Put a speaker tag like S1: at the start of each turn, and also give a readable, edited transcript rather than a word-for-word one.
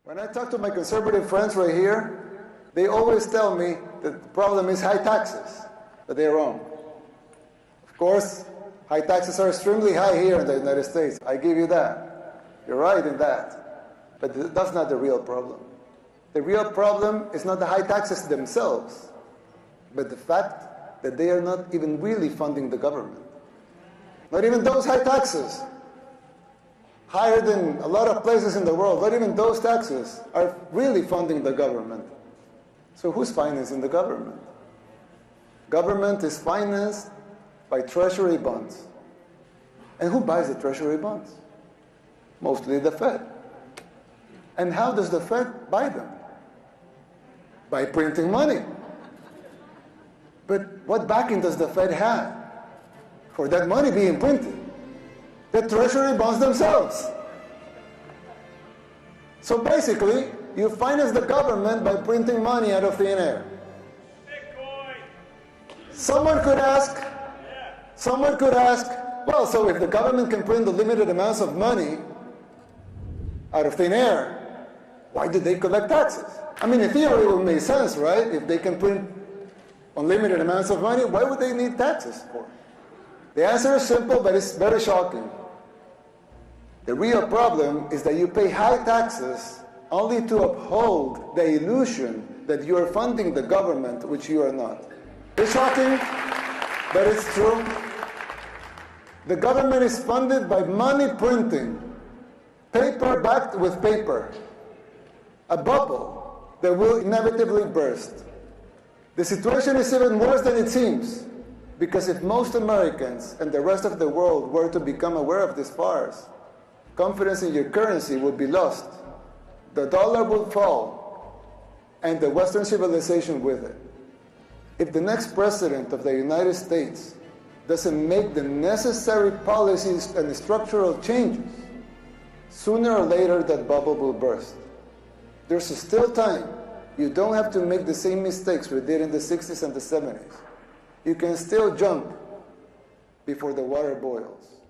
S1: When I talk to my conservative friends right here, they always tell me that the problem is high taxes, but they're wrong. Of course, high taxes are extremely high here in the United States. I give you that. You're right in that. But that's not the real problem. The real problem is not the high taxes themselves, but the fact that they are not even really funding the government. Not even those high taxes, higher than a lot of places in the world, not even those taxes are really funding the government. So who's financing the government? Government is financed by treasury bonds. And who buys the treasury bonds? Mostly the Fed. And how does the Fed buy them? By printing money. But what backing does the Fed have for that money being printed? The treasury bonds themselves. So basically, you finance the government by printing money out of thin air.
S2: Bitcoin.
S1: Someone could ask, well, so if the government can print unlimited amounts of money out of thin air, why do they collect taxes? I mean, in theory, it would make sense, right? If they can print unlimited amounts of money, why would they need taxes for? The answer is simple, but it's very shocking. The real problem is that you pay high taxes only to uphold the illusion that you are funding the government, which you are not. It's shocking, but it's true. The government is funded by money printing, paper backed with paper, a bubble that will inevitably burst. The situation is even worse than it seems, because if most Americans and the rest of the world were to become aware of this farce, confidence in your currency would be lost, the dollar would fall, and the Western civilization with it. If the next president of the United States doesn't make the necessary policies and structural changes, sooner or later that bubble will burst. There's still time. You don't have to make the same mistakes we did in the 60s and the 70s. You can still jump before the water boils.